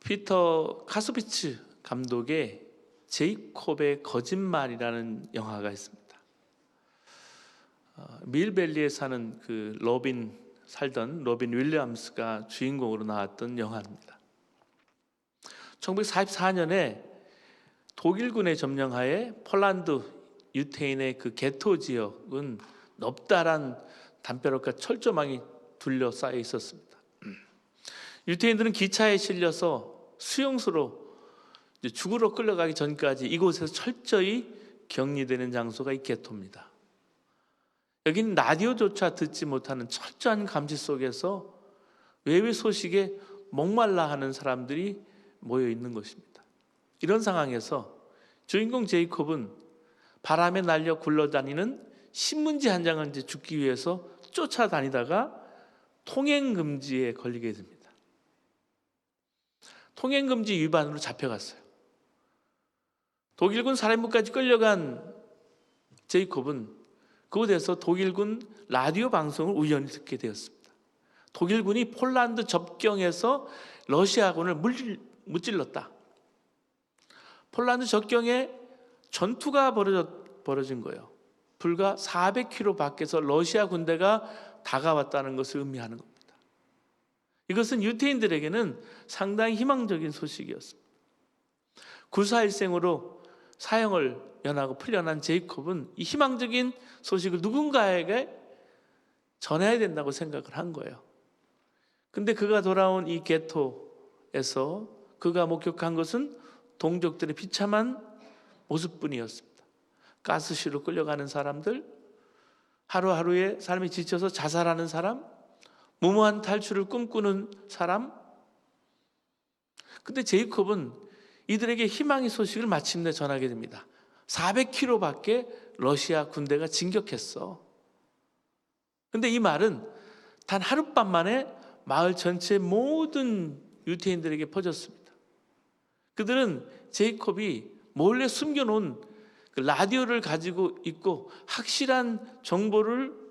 피터 카소비츠 감독의 제이콥의 거짓말이라는 영화가 있습니다. 밀밸리에 사는 살던 로빈 윌리엄스가 주인공으로 나왔던 영화입니다. 1944년에 독일군의 점령하에 폴란드 유태인의 그 게토 지역은 넓다란 담벼락과 철조망이 둘러싸여 있었습니다. 유태인들은 기차에 실려서 수용소로 죽으러 끌려가기 전까지 이곳에서 철저히 격리되는 장소가 이 게토입니다. 여기는 라디오조차 듣지 못하는 철저한 감시 속에서 외부 소식에 목말라 하는 사람들이 모여 있는 것입니다. 이런 상황에서 주인공 제이콥은 바람에 날려 굴러다니는 신문지 한 장을 줍기 위해서 쫓아다니다가 통행금지에 걸리게 됩니다. 통행금지 위반으로 잡혀갔어요. 독일군 사령부까지 끌려간 제이콥은 그곳에서 독일군 라디오 방송을 우연히 듣게 되었습니다. 독일군이 폴란드 접경에서 러시아군을 무찔렀다. 폴란드 접경에 전투가 벌어진 거예요. 불과 400km 밖에서 러시아 군대가 다가왔다는 것을 의미하는 겁니다. 이것은 유태인들에게는 상당히 희망적인 소식이었습니다. 구사일생으로 사형을 면하고 풀려난 제이콥은 이 희망적인 소식을 누군가에게 전해야 된다고 생각을 한 거예요. 근데 그가 돌아온 이 게토에서 그가 목격한 것은 동족들의 비참한 모습뿐이었습니다. 가스실로 끌려가는 사람들, 하루하루의 삶에 지쳐서 자살하는 사람, 무모한 탈출을 꿈꾸는 사람. 근데 제이콥은 이들에게 희망의 소식을 마침내 전하게 됩니다. 400km 밖에 러시아 군대가 진격했어. 근데 이 말은 단 하룻밤 만에 마을 전체 모든 유태인들에게 퍼졌습니다. 그들은 제이콥이 몰래 숨겨놓은 그 라디오를 가지고 있고 확실한 정보를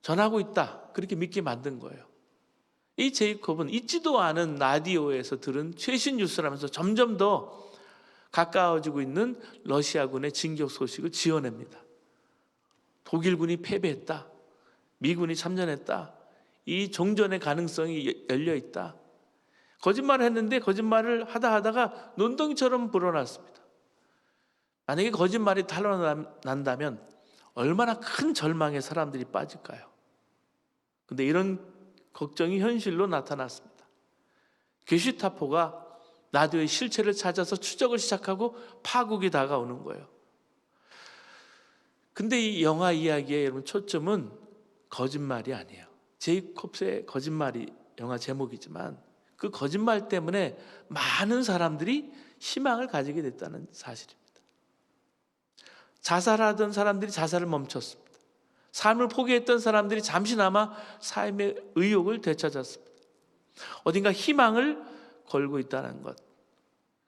전하고 있다, 그렇게 믿게 만든 거예요. 이 제이콥은 있지도 않은 라디오에서 들은 최신 뉴스라면서 점점 더 가까워지고 있는 러시아군의 진격 소식을 지어냅니다. 독일군이 패배했다, 미군이 참전했다, 이 종전의 가능성이 열려있다. 거짓말을 했는데 거짓말을 하다가 눈덩이처럼 불어났습니다. 만약에 거짓말이 탄로난다면 얼마나 큰 절망에 사람들이 빠질까요? 근데 이런 걱정이 현실로 나타났습니다. 게슈타포가 라디오의 실체를 찾아서 추적을 시작하고 파국이 다가오는 거예요. 근데 이 영화 이야기의 여러분 초점은 거짓말이 아니에요. 제이콥의 거짓말이 영화 제목이지만 그 거짓말 때문에 많은 사람들이 희망을 가지게 됐다는 사실입니다. 자살하던 사람들이 자살을 멈췄습니다. 삶을 포기했던 사람들이 잠시나마 삶의 의욕을 되찾았습니다. 어딘가 희망을 걸고 있다는 것,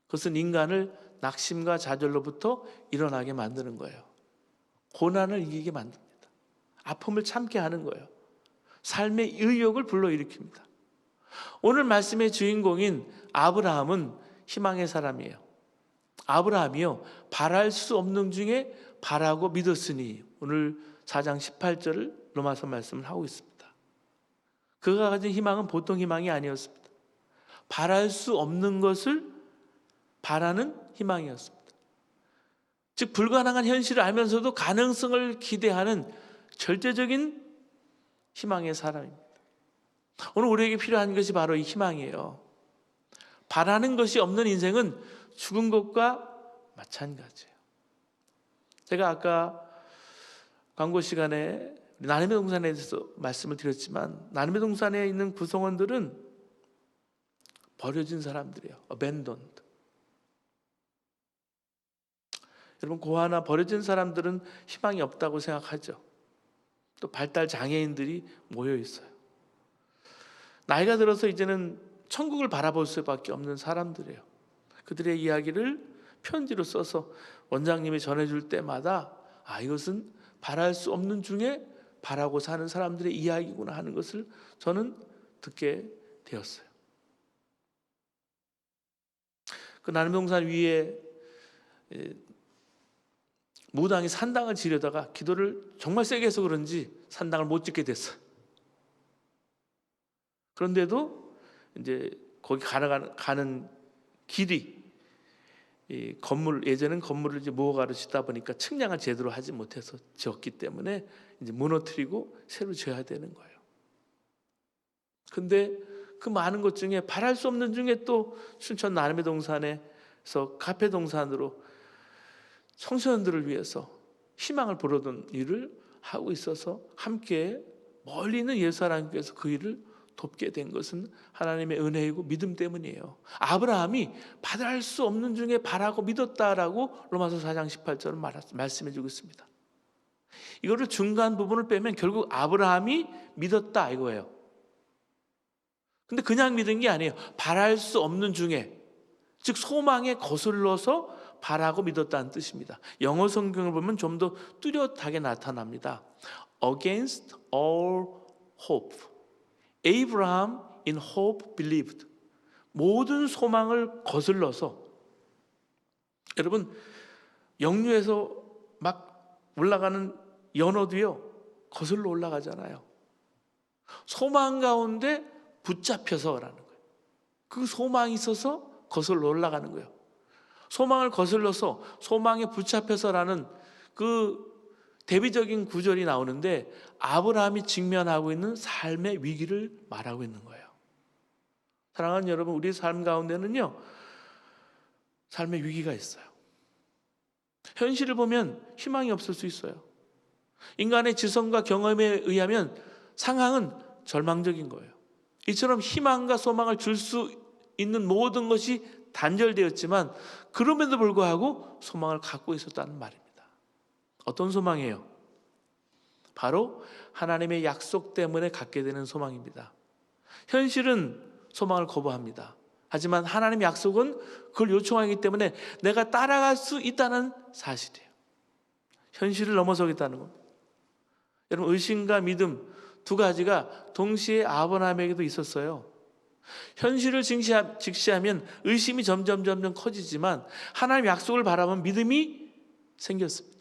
그것은 인간을 낙심과 좌절로부터 일어나게 만드는 거예요. 고난을 이기게 만듭니다. 아픔을 참게 하는 거예요. 삶의 의욕을 불러일으킵니다. 오늘 말씀의 주인공인 아브라함은 희망의 사람이에요. 아브라함이요, 바랄 수 없는 중에 바라고 믿었으니, 오늘 4장 18절을 로마서 말씀을 하고 있습니다. 그가 가진 희망은 보통 희망이 아니었습니다. 바랄 수 없는 것을 바라는 희망이었습니다. 즉 불가능한 현실을 알면서도 가능성을 기대하는 절대적인 희망의 사람입니다. 오늘 우리에게 필요한 것이 바로 이 희망이에요. 바라는 것이 없는 인생은 죽은 것과 마찬가지예요. 제가 아까 광고 시간에 나눔의 동산에 대해서 말씀을 드렸지만, 나눔의 동산에 있는 구성원들은 버려진 사람들이에요. abandoned. 여러분, 고아나 버려진 사람들은 희망이 없다고 생각하죠. 또 발달 장애인들이 모여 있어요. 나이가 들어서 이제는 천국을 바라볼 수밖에 없는 사람들이에요. 그들의 이야기를 편지로 써서 원장님이 전해줄 때마다 이것은 바랄 수 없는 중에 바라고 사는 사람들의 이야기구나 하는 것을 저는 듣게 되었어요. 그 나눔동산 위에 무당이 산당을 지려다가 기도를 정말 세게 해서 그런지 산당을 못 짓게 됐어요. 그런데도 이제 거기 가는 길이 이 건물, 예전엔 건물을 이제 무허가로 짓다 보니까 측량을 제대로 하지 못해서 지었기 때문에 이제 무너뜨리고 새로 지어야 되는 거예요. 근데 그 많은 것 중에 바랄 수 없는 중에 또 춘천 나눔의 동산에서 카페 동산으로 청소년들을 위해서 희망을 불어넣은 일을 하고 있어서 함께 멀리 있는 예수 하나님께서 그 일을 돕게 된 것은 하나님의 은혜이고 믿음 때문이에요. 아브라함이 바랄 수 없는 중에 바라고 믿었다라고 로마서 4장 18절은 말씀해 주고 있습니다. 이거를 중간 부분을 빼면 결국 아브라함이 믿었다 이거예요. 근데 그냥 믿은 게 아니에요. 바랄 수 없는 중에, 즉 소망에 거슬러서 바라고 믿었다는 뜻입니다. 영어 성경을 보면 좀 더 뚜렷하게 나타납니다. Against all hope, Abraham in hope believed. 모든 소망을 거슬러서, 여러분 역류에서 막 올라가는 연어도요 거슬러 올라가잖아요. 소망 가운데 붙잡혀서라는 거예요. 그 소망이 있어서 거슬러 올라가는 거예요. 소망을 거슬러서 소망에 붙잡혀서라는 그 대비적인 구절이 나오는데 아브라함이 직면하고 있는 삶의 위기를 말하고 있는 거예요. 사랑하는 여러분, 우리 삶 가운데는요 삶의 위기가 있어요. 현실을 보면 희망이 없을 수 있어요. 인간의 지성과 경험에 의하면 상황은 절망적인 거예요. 이처럼 희망과 소망을 줄 수 있는 모든 것이 단절되었지만 그럼에도 불구하고 소망을 갖고 있었다는 말입니다. 어떤 소망이에요? 바로 하나님의 약속 때문에 갖게 되는 소망입니다. 현실은 소망을 거부합니다. 하지만 하나님의 약속은 그걸 요청하기 때문에 내가 따라갈 수 있다는 사실이에요. 현실을 넘어서겠다는 겁니다. 여러분, 의심과 믿음 두 가지가 동시에 아브라함에게도 있었어요. 현실을 직시하면 의심이 점점 커지지만 하나님의 약속을 바라보면 믿음이 생겼습니다.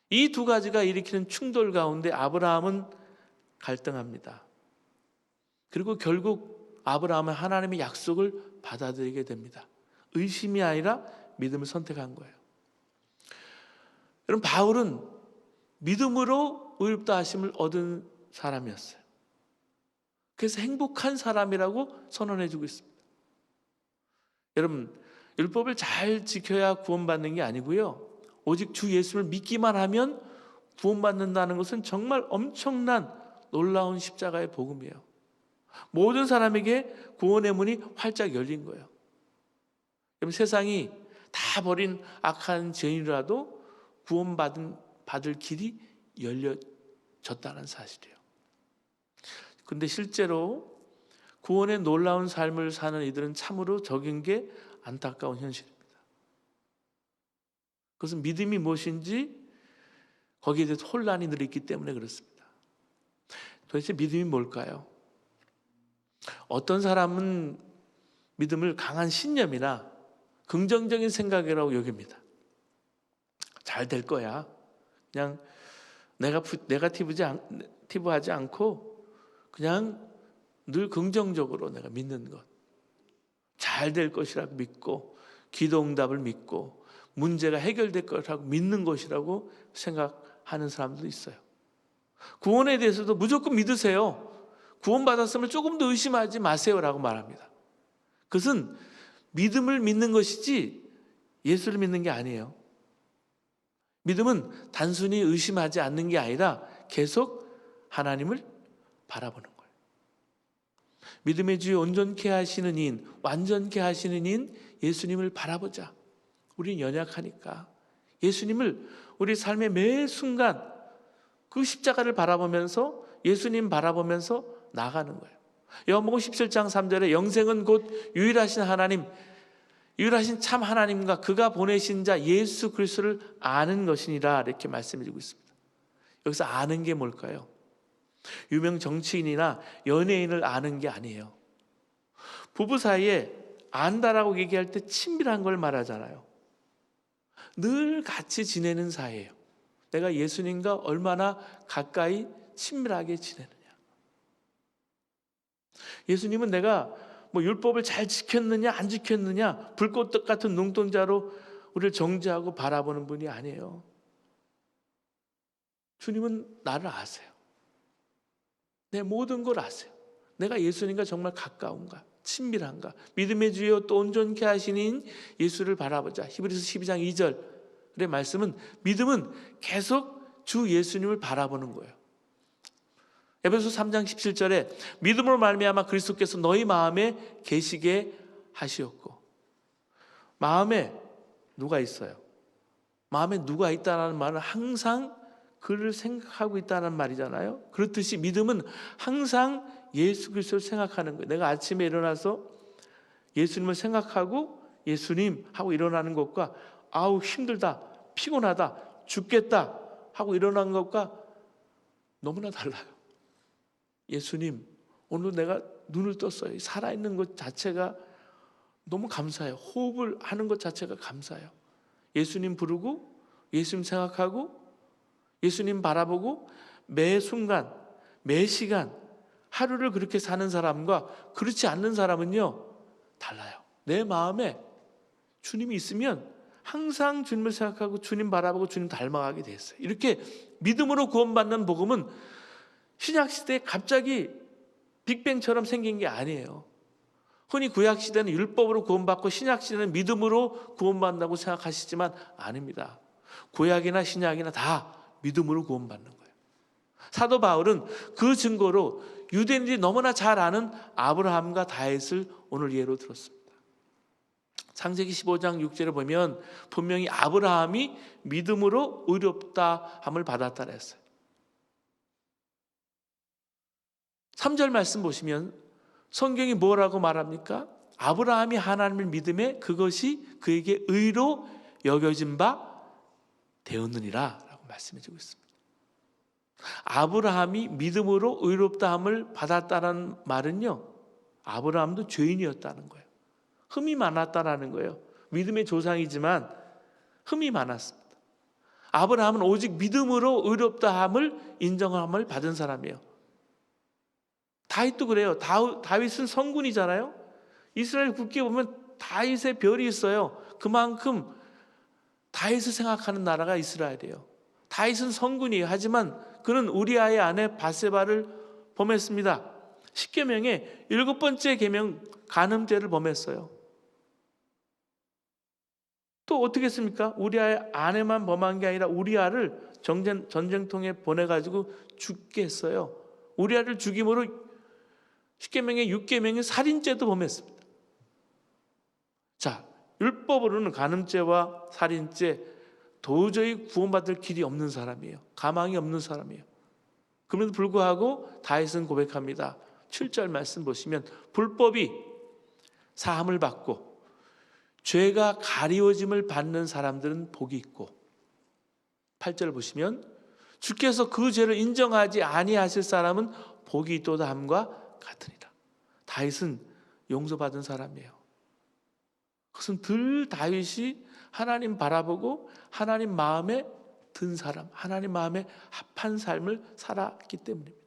이 두 가지가 일으키는 충돌 가운데 아브라함은 갈등합니다. 그리고 결국 아브라함은 하나님의 약속을 받아들이게 됩니다. 의심이 아니라 믿음을 선택한 거예요. 여러분, 바울은 믿음으로 의롭다 하심을 얻은 사람이었어요. 그래서 행복한 사람이라고 선언해주고 있습니다. 여러분, 율법을 잘 지켜야 구원받는 게 아니고요, 오직 주 예수를 믿기만 하면 구원받는다는 것은 정말 엄청난 놀라운 십자가의 복음이에요. 모든 사람에게 구원의 문이 활짝 열린 거예요. 여러분, 세상이 다 버린 악한 죄인이라도 구원받을 길이 열려졌다는 사실이에요. 근데 실제로 구원의 놀라운 삶을 사는 이들은 참으로 적은 게 안타까운 현실입니다. 그것은 믿음이 무엇인지 거기에 대해서 혼란이 늘 있기 때문에 그렇습니다. 도대체 믿음이 뭘까요? 어떤 사람은 믿음을 강한 신념이나 긍정적인 생각이라고 여깁니다. 잘 될 거야. 그냥 네거티브하지 않고 그냥 늘 긍정적으로 내가 믿는 것, 잘 될 것이라고 믿고 기도 응답을 믿고 문제가 해결될 것이라고 믿는 것이라고 생각하는 사람도 있어요. 구원에 대해서도 무조건 믿으세요. 구원받았으면 조금 더 의심하지 마세요라고 말합니다. 그것은 믿음을 믿는 것이지 예수를 믿는 게 아니에요. 믿음은 단순히 의심하지 않는 게 아니라 계속 하나님을 바라보는 거예요. 믿음의 주에 온전케 하시는 이인, 완전케 하시는 이인 예수님을 바라보자. 우리는 연약하니까 예수님을 우리 삶의 매 순간 그 십자가를 바라보면서 예수님 바라보면서 나가는 거예요. 요한복음 17장 3절에 영생은 곧 유일하신 하나님, 유일하신 참 하나님과 그가 보내신 자 예수 그리스도를 아는 것이니라 이렇게 말씀해 주고 있습니다. 여기서 아는 게 뭘까요? 유명 정치인이나 연예인을 아는 게 아니에요. 부부 사이에 안다라고 얘기할 때 친밀한 걸 말하잖아요. 늘 같이 지내는 사이예요. 내가 예수님과 얼마나 가까이 친밀하게 지내느냐. 예수님은 내가 뭐 율법을 잘 지켰느냐 안 지켰느냐 불꽃 같은 눈동자로 우리를 정죄하고 바라보는 분이 아니에요. 주님은 나를 아세요. 내 모든 걸 아세요. 내가 예수님과 정말 가까운가 친밀한가. 믿음의 주여 또 온전케 하시는 예수를 바라보자. 히브리서 12장 2절의 말씀은 믿음은 계속 주 예수님을 바라보는 거예요. 에베소서 3장 17절에 믿음으로 말미암아 그리스도께서 너희 마음에 계시게 하시었고. 마음에 누가 있어요? 마음에 누가 있다는 말은 항상 그를 생각하고 있다는 말이잖아요. 그렇듯이 믿음은 항상 예수 그리스도를 생각하는 거예요. 내가 아침에 일어나서 예수님을 생각하고 예수님 하고 일어나는 것과 아우 힘들다 피곤하다 죽겠다 하고 일어나는 것과 너무나 달라요. 예수님 오늘 내가 눈을 떴어요. 살아있는 것 자체가 너무 감사해요. 호흡을 하는 것 자체가 감사해요. 예수님 부르고 예수님 생각하고 예수님 바라보고 매 순간 매 시간 하루를 그렇게 사는 사람과 그렇지 않는 사람은요 달라요. 내 마음에 주님이 있으면 항상 주님을 생각하고 주님 바라보고 주님 닮아가게 됐어요. 이렇게 믿음으로 구원받는 복음은 신약시대에 갑자기 빅뱅처럼 생긴 게 아니에요. 흔히 구약시대는 율법으로 구원받고 신약시대는 믿음으로 구원받는다고 생각하시지만 아닙니다. 구약이나 신약이나 다 믿음으로 구원받는 거예요. 사도 바울은 그 증거로 유대인들이 너무나 잘 아는 아브라함과 다윗을 오늘 예로 들었습니다. 창세기 15장 6절에 보면 분명히 아브라함이 믿음으로 의롭다함을 받았다 그랬어요. 3절 말씀 보시면 성경이 뭐라고 말합니까? 아브라함이 하나님을 믿음에 그것이 그에게 의로 여겨진 바 되었느니라 라고 말씀해 주고 있습니다. 아브라함이 믿음으로 의롭다함을 받았다는 말은요, 아브라함도 죄인이었다는 거예요. 흠이 많았다는 거예요. 믿음의 조상이지만 흠이 많았습니다. 아브라함은 오직 믿음으로 의롭다함을 인정함을 받은 사람이에요. 다윗도 그래요. 다윗은 성군이잖아요. 이스라엘 국기에 보면 다윗의 별이 있어요. 그만큼 다윗을 생각하는 나라가 이스라엘이에요. 다윗은 성군이에요. 하지만 그는 우리아의 아내 바세바를 범했습니다. 10계명의 7번째 계명 간음죄를 범했어요. 또 어떻게 했습니까? 우리아의 아내만 범한 게 아니라 우리아를 전쟁통에 보내가지고 죽게 했어요. 우리아를 죽임으로 10계명의 6계명의 살인죄도 범했습니다. 자, 율법으로는 간음죄와 살인죄 도저히 구원받을 길이 없는 사람이에요. 가망이 없는 사람이에요. 그럼에도 불구하고 다윗은 고백합니다. 7절 말씀 보시면 불법이 사함을 받고 죄가 가리워짐을 받는 사람들은 복이 있고 8절 보시면 주께서 그 죄를 인정하지 아니하실 사람은 복이 있도다 함과 같으니라. 다윗은 용서받은 사람이에요. 그것은 늘 다윗이 하나님 바라보고 하나님 마음에 든 사람, 하나님 마음에 합한 삶을 살았기 때문입니다.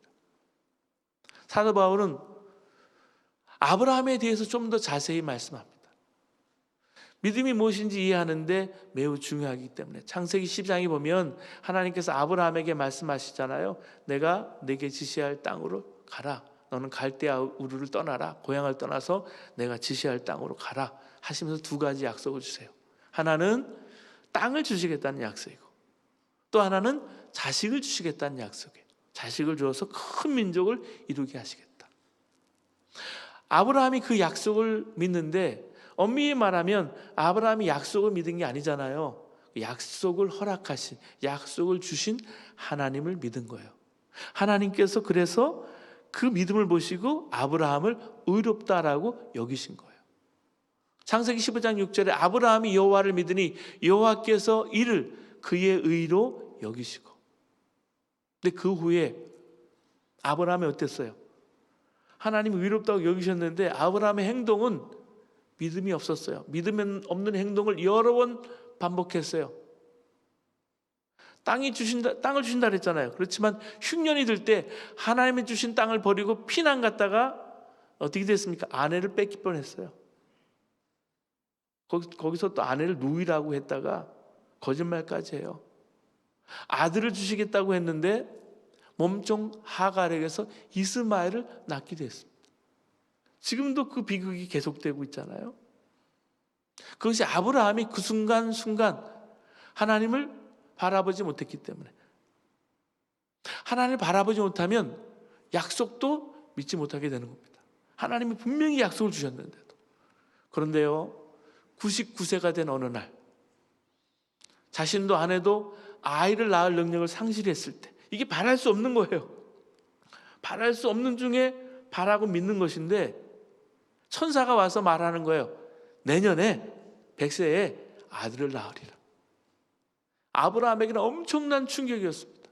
사도 바울은 아브라함에 대해서 좀 더 자세히 말씀합니다. 믿음이 무엇인지 이해하는데 매우 중요하기 때문에 창세기 10장에 보면 하나님께서 아브라함에게 말씀하시잖아요. 내가 내게 지시할 땅으로 가라. 너는 갈대아 우르를 떠나라. 고향을 떠나서 내가 지시할 땅으로 가라 하시면서 두 가지 약속을 주세요. 하나는 땅을 주시겠다는 약속이고 또 하나는 자식을 주시겠다는 약속이에요. 자식을 주어서 큰 민족을 이루게 하시겠다. 아브라함이 그 약속을 믿는데 엄밀히 말하면 아브라함이 약속을 믿은 게 아니잖아요. 약속을 허락하신, 약속을 주신 하나님을 믿은 거예요. 하나님께서 그래서 그 믿음을 보시고 아브라함을 의롭다라고 여기신 거예요. 창세기 15장 6절에 아브라함이 여호와를 믿으니 여호와께서 이를 그의 의로 여기시고. 근데 그 후에 아브라함이 어땠어요? 하나님이 의롭다고 여기셨는데 아브라함의 행동은 믿음이 없었어요. 믿음 없는 행동을 여러 번 반복했어요. 땅을 주신다 그랬잖아요. 그렇지만 흉년이 들 때 하나님이 주신 땅을 버리고 피난 갔다가 어떻게 됐습니까? 아내를 뺏길 뻔했어요. 거기서 또 아내를 누이라고 했다가 거짓말까지 해요. 아들을 주시겠다고 했는데 몸종 하갈에게서 이스마엘을 낳기도 했습니다. 지금도 그 비극이 계속되고 있잖아요. 그것이 아브라함이 그 순간순간 하나님을 바라보지 못했기 때문에, 하나님을 바라보지 못하면 약속도 믿지 못하게 되는 겁니다. 하나님이 분명히 약속을 주셨는데도. 그런데요, 99세가 된 어느 날, 자신도 아내도 아이를 낳을 능력을 상실했을 때, 이게 바랄 수 없는 거예요. 바랄 수 없는 중에 바라고 믿는 것인데 천사가 와서 말하는 거예요. 내년에 100세에 아들을 낳으리라. 아브라함에게는 엄청난 충격이었습니다.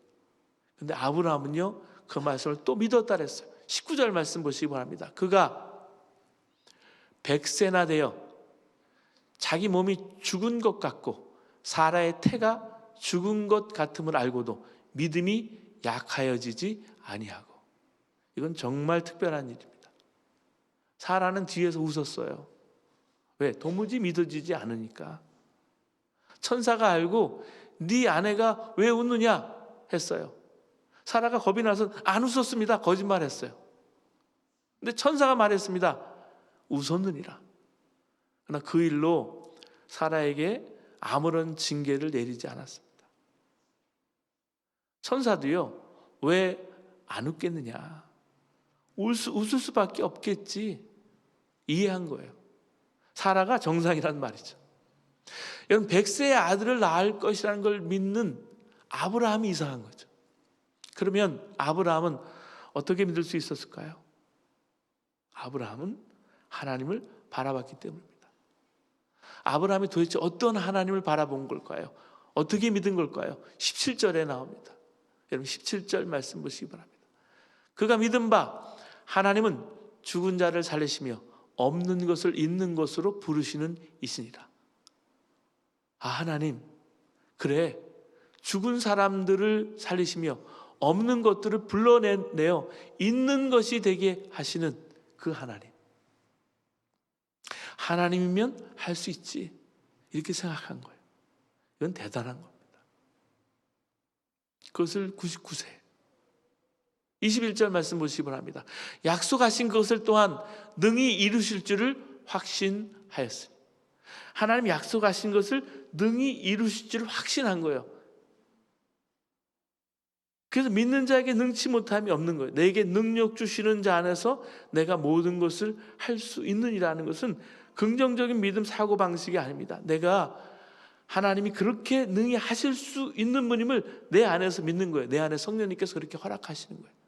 그런데 아브라함은요, 그 말씀을 또 믿었다 그랬어요. 19절 말씀 보시기 바랍니다. 그가 100세나 되어 자기 몸이 죽은 것 같고 사라의 태가 죽은 것 같음을 알고도 믿음이 약하여지지 아니하고. 이건 정말 특별한 일입니다. 사라는 뒤에서 웃었어요. 왜? 도무지 믿어지지 않으니까. 천사가 알고 네 아내가 왜 웃느냐 했어요. 사라가 겁이 나서 안 웃었습니다. 거짓말했어요. 근데 천사가 말했습니다. 웃었느니라. 그러나 그 일로 사라에게 아무런 징계를 내리지 않았습니다. 천사도요, 왜 안 웃겠느냐? 웃을 수밖에 없겠지. 이해한 거예요. 사라가 정상이란 말이죠. 여러분, 100세의 아들을 낳을 것이라는 걸 믿는 아브라함이 이상한 거죠. 그러면 아브라함은 어떻게 믿을 수 있었을까요? 아브라함은 하나님을 바라봤기 때문입니다. 아브라함이 도대체 어떤 하나님을 바라본 걸까요? 어떻게 믿은 걸까요? 17절에 나옵니다. 여러분, 17절 말씀 보시기 바랍니다. 그가 믿은 바 하나님은 죽은 자를 살리시며 없는 것을 있는 것으로 부르시는 이시니라. 아, 하나님, 그래, 죽은 사람들을 살리시며 없는 것들을 불러내어 있는 것이 되게 하시는 그 하나님. 하나님이면 할 수 있지, 이렇게 생각한 거예요. 이건 대단한 겁니다. 그것을 99세 21절 말씀 보시기 바랍니다. 약속하신 것을 또한 능히 이루실 줄을 확신하였으니. 하나님 약속하신 것을 능히 이루실 줄을 확신한 거예요. 그래서 믿는 자에게 능치 못함이 없는 거예요. 내게 능력 주시는 자 안에서 내가 모든 것을 할 수 있느니라는 것은 긍정적인 믿음 사고방식이 아닙니다. 내가 하나님이 그렇게 능히 하실 수 있는 분임을 내 안에서 믿는 거예요. 내 안에 성령님께서 그렇게 허락하시는 거예요.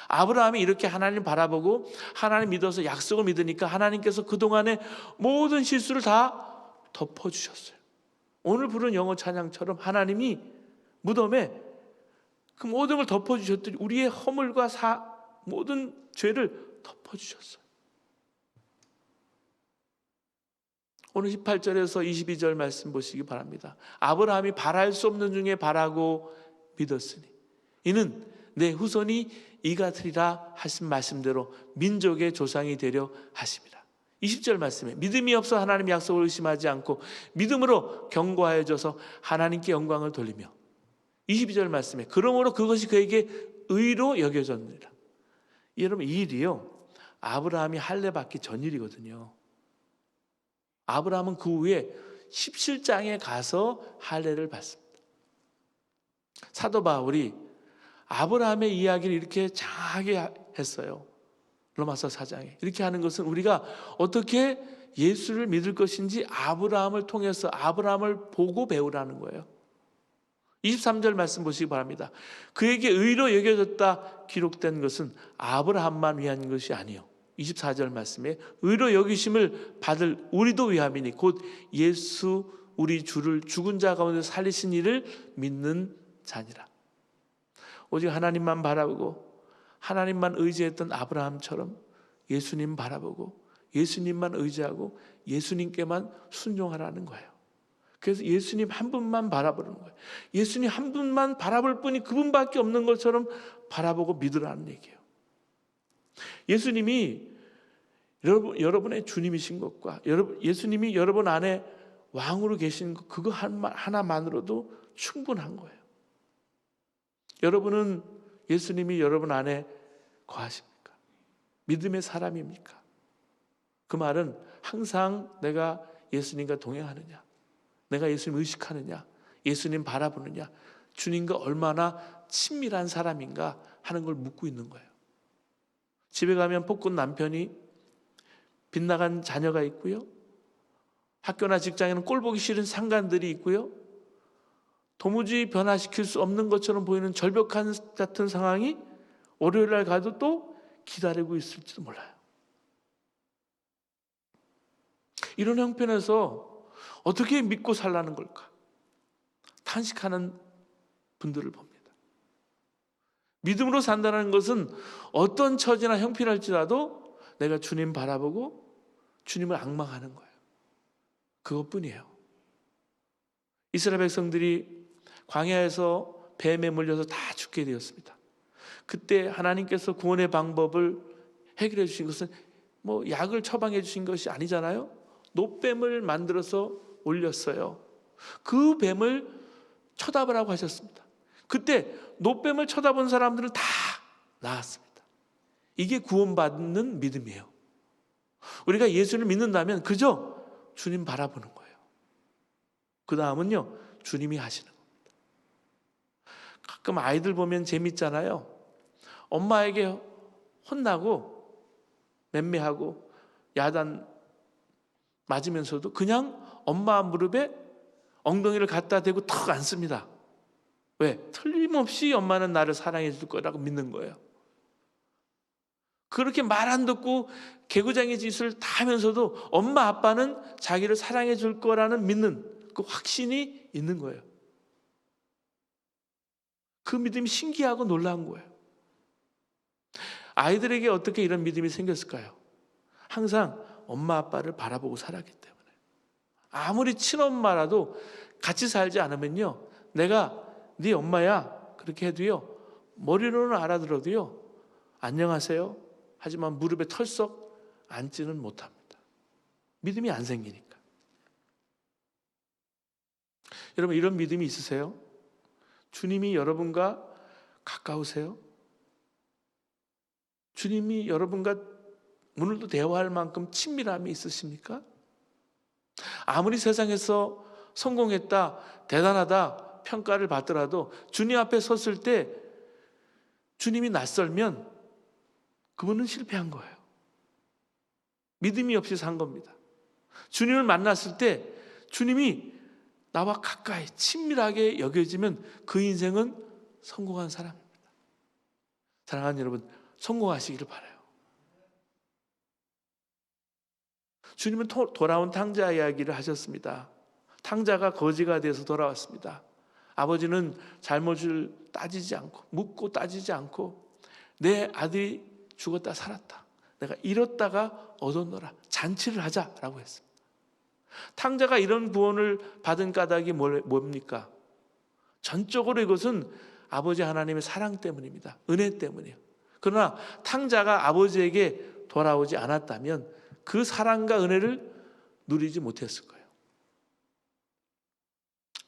아브라함이 이렇게 하나님 바라보고 하나님 믿어서 약속을 믿으니까 하나님께서 그동안의 모든 실수를 다 덮어주셨어요. 오늘 부른 영어 찬양처럼 하나님이 무덤에 그 모든 걸 덮어주셨더니 우리의 허물과 모든 죄를 덮어주셨어요. 오늘 18절에서 22절 말씀 보시기 바랍니다. 아브라함이 바랄 수 없는 중에 바라고 믿었으니 이는 내 후손이 이 같으리라 하신 말씀대로 민족의 조상이 되려 하심이라. 20절 말씀에 믿음이 없어 하나님 약속을 의심하지 않고 믿음으로 견고하여져서 하나님께 영광을 돌리며. 22절 말씀에 그러므로 그것이 그에게 의로 여겨졌느니라. 여러분, 이 일이요, 아브라함이 할례 받기 전 일이거든요. 아브라함은 그 후에 17장에 가서 할례를 받습니다. 사도 바울이 아브라함의 이야기를 이렇게 장하게 했어요. 로마서 4장에. 이렇게 하는 것은 우리가 어떻게 예수를 믿을 것인지 아브라함을 통해서 아브라함을 보고 배우라는 거예요. 23절 말씀 보시기 바랍니다. 그에게 의로 여겨졌다 기록된 것은 아브라함만 위한 것이 아니요. 24절 말씀에 의로 여기심을 받을 우리도 위함이니 곧 예수 우리 주를 죽은 자 가운데 살리신 이를 믿는 자니라. 오직 하나님만 바라보고 하나님만 의지했던 아브라함처럼 예수님 바라보고 예수님만 의지하고 예수님께만 순종하라는 거예요. 그래서 예수님 한 분만 바라보는 거예요. 예수님 한 분만 바라볼 분이 그분밖에 없는 것처럼 바라보고 믿으라는 얘기예요. 예수님이 여러분의 주님이신 것과 예수님이 여러분 안에 왕으로 계신 것, 그거 하나만으로도 충분한 거예요. 여러분은 예수님이 여러분 안에 거하십니까? 믿음의 사람입니까? 그 말은 항상 내가 예수님과 동행하느냐, 내가 예수님 의식하느냐, 예수님 바라보느냐, 주님과 얼마나 친밀한 사람인가 하는 걸 묻고 있는 거예요. 집에 가면 폭군 남편이 빗나간 자녀가 있고요, 학교나 직장에는 꼴보기 싫은 상관들이 있고요, 도무지 변화시킬 수 없는 것처럼 보이는 절벽 같은 상황이 월요일날 가도 또 기다리고 있을지도 몰라요. 이런 형편에서 어떻게 믿고 살라는 걸까? 탄식하는 분들을 봅니다. 믿음으로 산다는 것은 어떤 처지나 형편할지라도 내가 주님 바라보고 주님을 앙망하는 거예요. 그것뿐이에요. 이스라엘 백성들이 광야에서 뱀에 물려서 다 죽게 되었습니다. 그때 하나님께서 구원의 방법을 해결해 주신 것은 뭐 약을 처방해 주신 것이 아니잖아요. 놋뱀을 만들어서 올렸어요. 그 뱀을 쳐다보라고 하셨습니다. 그때 놋뱀을 쳐다본 사람들은 다 나았습니다. 이게 구원받는 믿음이에요. 우리가 예수를 믿는다면 그저 주님 바라보는 거예요. 그 다음은요, 주님이 하시는 겁니다. 가끔 아이들 보면 재밌잖아요. 엄마에게 혼나고 맴매하고 야단 맞으면서도 그냥 엄마 무릎에 엉덩이를 갖다 대고 턱 앉습니다. 왜? 틀림없이 엄마는 나를 사랑해 줄 거라고 믿는 거예요. 그렇게 말 안 듣고 개구장이 짓을 다 하면서도 엄마 아빠는 자기를 사랑해 줄 거라는 믿는 그 확신이 있는 거예요. 그 믿음이 신기하고 놀라운 거예요. 아이들에게 어떻게 이런 믿음이 생겼을까요? 항상 엄마 아빠를 바라보고 살았기 때문에. 아무리 친엄마라도 같이 살지 않으면요, 내가 네 엄마야 그렇게 해도요, 머리로는 알아들어도요, 안녕하세요 하지만 무릎에 털썩 앉지는 못합니다. 믿음이 안 생기니까. 여러분, 이런 믿음이 있으세요? 주님이 여러분과 가까우세요? 주님이 여러분과 오늘도 대화할 만큼 친밀함이 있으십니까? 아무리 세상에서 성공했다, 대단하다 평가를 받더라도 주님 앞에 섰을 때 주님이 낯설면 그분은 실패한 거예요. 믿음이 없이 산 겁니다. 주님을 만났을 때 주님이 나와 가까이 친밀하게 여겨지면 그 인생은 성공한 사람입니다. 사랑하는 여러분, 성공하시기를 바라요. 주님은 돌아온 탕자 이야기를 하셨습니다. 탕자가 거지가 돼서 돌아왔습니다. 아버지는 잘못을 따지지 않고 묻고 따지지 않고 내 아들이 죽었다 살았다, 내가 잃었다가 얻었노라, 잔치를 하자라고 했습니다. 탕자가 이런 구원을 받은 까닭이 뭡니까? 전적으로 이것은 아버지 하나님의 사랑 때문입니다. 은혜 때문이에요. 그러나 탕자가 아버지에게 돌아오지 않았다면 그 사랑과 은혜를 누리지 못했을 거예요.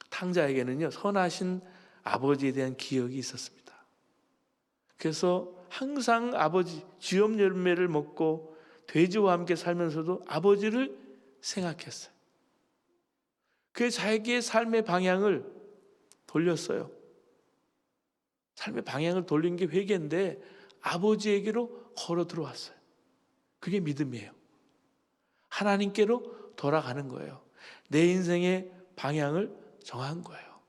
탕자에게는요, 선하신 아버지에 대한 기억이 있었습니다. 그래서 항상 아버지 쥐엄 열매를 먹고 돼지와 함께 살면서도 아버지를 생각했어요. 그래서 자기의 삶의 방향을 돌렸어요. 삶의 방향을 돌린 게 회개인데 아버지에게로 걸어 들어왔어요. 그게 믿음이에요. 하나님께로 돌아가는 거예요. 내 인생의 방향을 정한 거예요.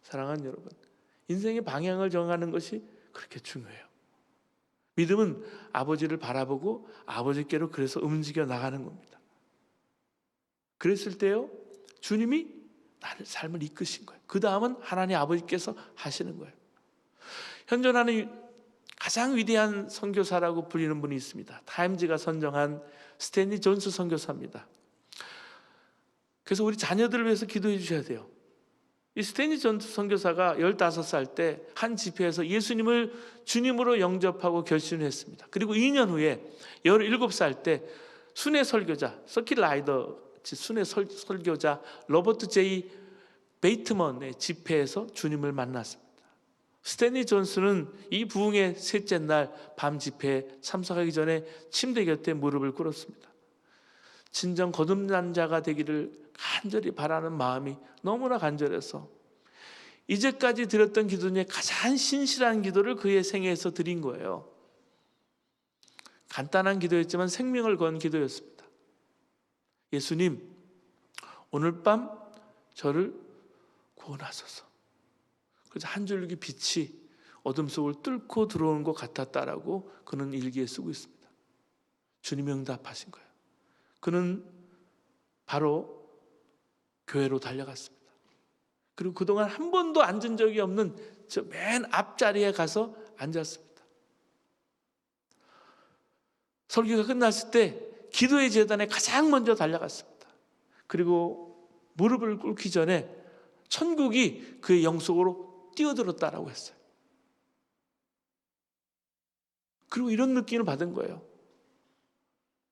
사랑하는 여러분, 인생의 방향을 정하는 것이 그렇게 중요해요. 믿음은 아버지를 바라보고 아버지께로 그래서 움직여 나가는 겁니다. 그랬을 때요, 주님이 나를 삶을 이끄신 거예요. 그 다음은 하나님 아버지께서 하시는 거예요. 현존하는 가장 위대한 선교사라고 불리는 분이 있습니다. 타임즈가 선정한 스탠리 존스 선교사입니다. 그래서 우리 자녀들을 위해서 기도해 주셔야 돼요. 이 스탠리 존슨 선교사가 15살 때 한 집회에서 예수님을 주님으로 영접하고 결심을 했습니다. 그리고 2년 후에 17살 때 순회 설교자, 서킷 라이더 순회 설교자 로버트 제이 베이트먼의 집회에서 주님을 만났습니다. 스탠리 존슨은 이 부흥의 셋째 날 밤 집회에 참석하기 전에 침대 곁에 무릎을 꿇었습니다. 진정 거듭난 자가 되기를 간절히 바라는 마음이 너무나 간절해서 이제까지 드렸던 기도 중에 가장 신실한 기도를 그의 생애에서 드린 거예요. 간단한 기도였지만 생명을 건 기도였습니다. 예수님, 오늘 밤 저를 구원하소서. 그래서 한 줄기 빛이 어둠 속을 뚫고 들어오는 것 같았다라고 그는 일기에 쓰고 있습니다. 주님이 응답하신 거예요. 그는 바로 교회로 달려갔습니다. 그리고 그동안 한 번도 앉은 적이 없는 저 맨 앞자리에 가서 앉았습니다. 설교가 끝났을 때 기도의 제단에 가장 먼저 달려갔습니다. 그리고 무릎을 꿇기 전에 천국이 그의 영 속으로 뛰어들었다라고 했어요. 그리고 이런 느낌을 받은 거예요.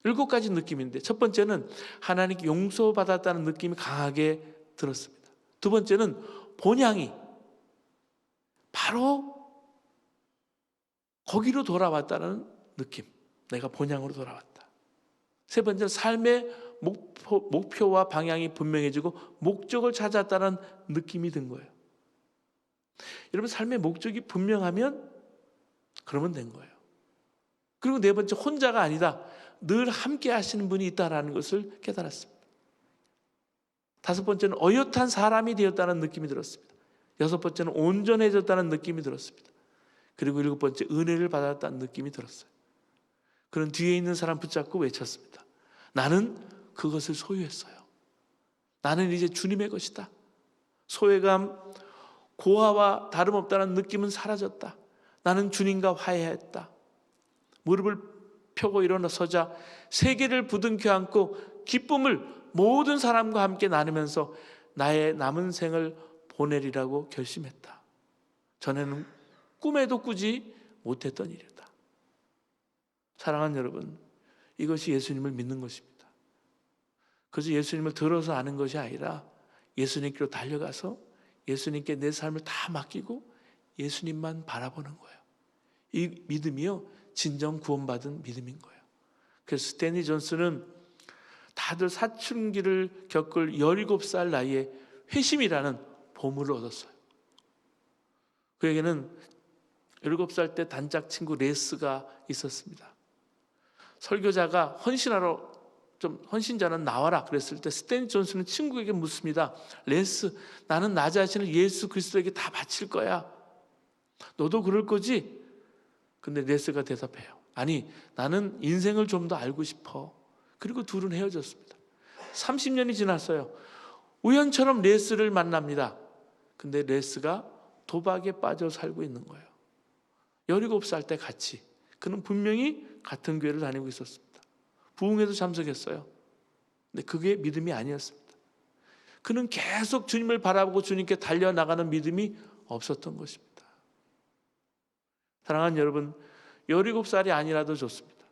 7가지 느낌인데, 첫 번째는 하나님께 용서받았다는 느낌이 강하게 들었습니다. 두 번째는 본향이 바로 거기로 돌아왔다는 느낌. 내가 본향으로 돌아왔다. 세 번째는 삶의 목표와 방향이 분명해지고 목적을 찾았다는 느낌이 든 거예요. 여러분, 삶의 목적이 분명하면 그러면 된 거예요. 그리고 네 번째, 혼자가 아니다. 늘 함께 하시는 분이 있다는 것을 깨달았습니다. 다섯 번째는 어엿한 사람이 되었다는 느낌이 들었습니다. 여섯 번째는 온전해졌다는 느낌이 들었습니다. 그리고 일곱 번째, 은혜를 받았다는 느낌이 들었어요. 그는 뒤에 있는 사람 붙잡고 외쳤습니다. 나는 그것을 소유했어요. 나는 이제 주님의 것이다. 소외감, 고아와 다름없다는 느낌은 사라졌다. 나는 주님과 화해했다. 무릎을 펴고 일어나서자 세계를 부둥켜 안고 기쁨을 모든 사람과 함께 나누면서 나의 남은 생을 보내리라고 결심했다. 전에는 꿈에도 꾸지 못했던 일이다. 사랑하는 여러분, 이것이 예수님을 믿는 것입니다. 그래서 예수님을 들어서 아는 것이 아니라 예수님께로 달려가서 예수님께 내 삶을 다 맡기고 예수님만 바라보는 거예요. 이 믿음이요, 진정 구원받은 믿음인 거예요. 그래서 스탠리 존슨은 다들 사춘기를 겪을 17살 나이에 회심이라는 보물을 얻었어요. 그에게는 17살 때 단짝 친구 레스가 있었습니다. 설교자가 헌신자는 나와라 그랬을 때 스탠리 존슨은 친구에게 묻습니다. 레스, 나는 나 자신을 예수 그리스도에게 다 바칠 거야. 너도 그럴 거지? 근데 레스가 대답해요. 아니, 나는 인생을 좀 더 알고 싶어. 그리고 둘은 헤어졌습니다. 30년이 지났어요. 우연처럼 레스를 만납니다. 근데 레스가 도박에 빠져 살고 있는 거예요. 17살 때 같이. 그는 분명히 같은 교회를 다니고 있었습니다. 부흥회도 참석했어요. 근데 그게 믿음이 아니었습니다. 그는 계속 주님을 바라보고 주님께 달려나가는 믿음이 없었던 것입니다. 사랑하는 여러분, 17살이 아니라도 좋습니다.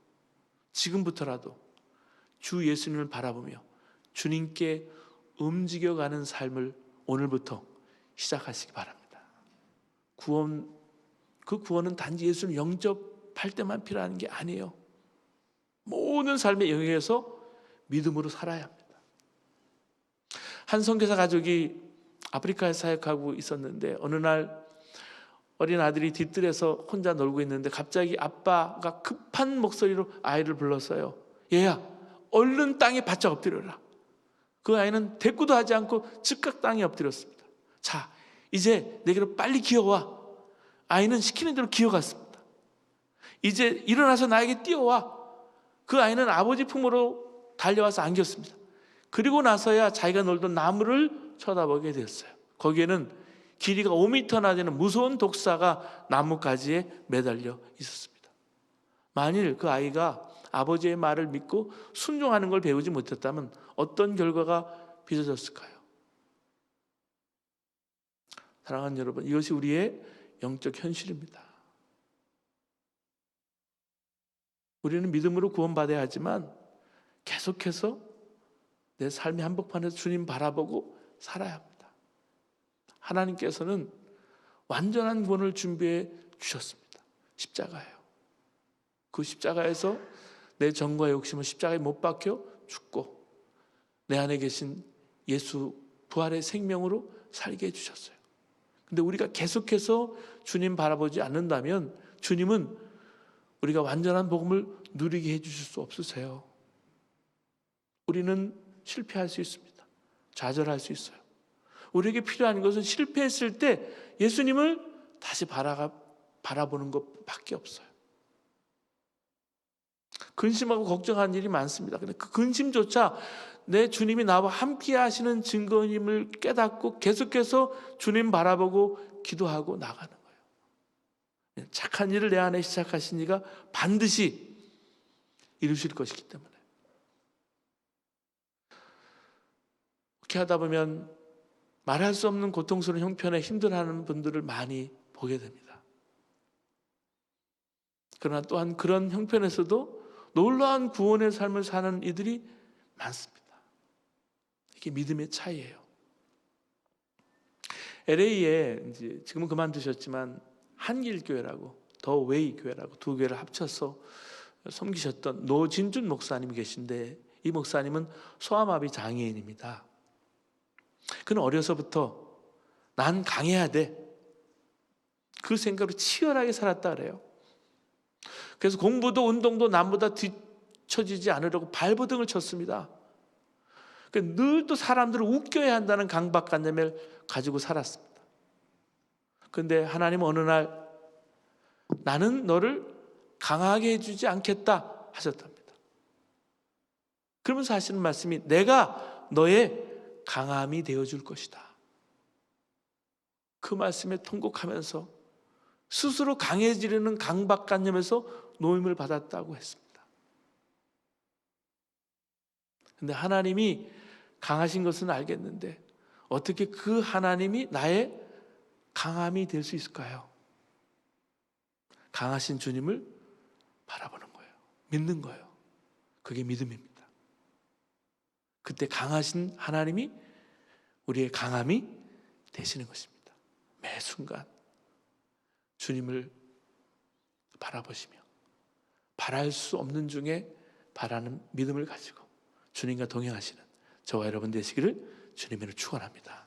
지금부터라도 주 예수님을 바라보며 주님께 움직여가는 삶을 오늘부터 시작하시기 바랍니다. 그 구원은 단지 예수를 영접할 때만 필요한 게 아니에요. 모든 삶의 영역에서 믿음으로 살아야 합니다. 한 선교사 가족이 아프리카에 사역하고 있었는데 어느 날 어린 아들이 뒤뜰에서 혼자 놀고 있는데 갑자기 아빠가 급한 목소리로 아이를 불렀어요. 얘야, 얼른 땅에 바짝 엎드려라. 그 아이는 대꾸도 하지 않고 즉각 땅에 엎드렸습니다. 자, 이제 내게로 빨리 기어와. 아이는 시키는 대로 기어갔습니다. 이제 일어나서 나에게 뛰어와. 그 아이는 아버지 품으로 달려와서 안겼습니다. 그리고 나서야 자기가 놀던 나무를 쳐다보게 되었어요. 거기에는 길이가 5m나 되는 무서운 독사가 나뭇가지에 매달려 있었습니다. 만일 그 아이가 아버지의 말을 믿고 순종하는 걸 배우지 못했다면 어떤 결과가 빚어졌을까요? 사랑하는 여러분, 이것이 우리의 영적 현실입니다. 우리는 믿음으로 구원받아야 하지만 계속해서 내 삶의 한복판에서 주님 바라보고 살아야 합니다. 하나님께서는 완전한 구원을 준비해 주셨습니다. 십자가예요. 그 십자가에서 내 정과 욕심을 십자가에 못 박혀 죽고 내 안에 계신 예수 부활의 생명으로 살게 해주셨어요. 근데 우리가 계속해서 주님 바라보지 않는다면 주님은 우리가 완전한 복음을 누리게 해주실 수 없으세요. 우리는 실패할 수 있습니다. 좌절할 수 있어요. 우리에게 필요한 것은 실패했을 때 예수님을 다시 바라보는 것밖에 없어요. 근심하고 걱정하는 일이 많습니다. 근데 그 근심조차 내 주님이 나와 함께 하시는 증거임을 깨닫고 계속해서 주님 바라보고 기도하고 나가는 거예요. 착한 일을 내 안에 시작하신 이가 반드시 이루실 것이기 때문에. 그렇게 하다 보면 말할 수 없는 고통스러운 형편에 힘들어하는 분들을 많이 보게 됩니다. 그러나 또한 그런 형편에서도 놀라운 구원의 삶을 사는 이들이 많습니다. 이게 믿음의 차이예요. LA에 이제 지금은 그만두셨지만 한길교회라고 더 웨이 교회라고 두 교회를 합쳐서 섬기셨던 노진준 목사님이 계신데 이 목사님은 소아마비 장애인입니다. 그는 어려서부터 난 강해야 돼. 그 생각으로 치열하게 살았다 그래요. 그래서 공부도 운동도 남보다 뒤처지지 않으려고 발버둥을 쳤습니다. 늘 또 사람들을 웃겨야 한다는 강박관념을 가지고 살았습니다. 그런데 하나님은 어느 날 나는 너를 강하게 해주지 않겠다 하셨답니다. 그러면서 하시는 말씀이 내가 너의 강함이 되어줄 것이다. 그 말씀에 통곡하면서 스스로 강해지려는 강박관념에서 노임을 받았다고 했습니다. 그런데 하나님이 강하신 것은 알겠는데 어떻게 그 하나님이 나의 강함이 될 수 있을까요? 강하신 주님을 바라보는 거예요. 믿는 거예요. 그게 믿음입니다. 그때 강하신 하나님이 우리의 강함이 되시는 것입니다. 매 순간 주님을 바라보시며 바랄 수 없는 중에 바라는 믿음을 가지고 주님과 동행하시는 저와 여러분 되시기를 주님으로 축원합니다.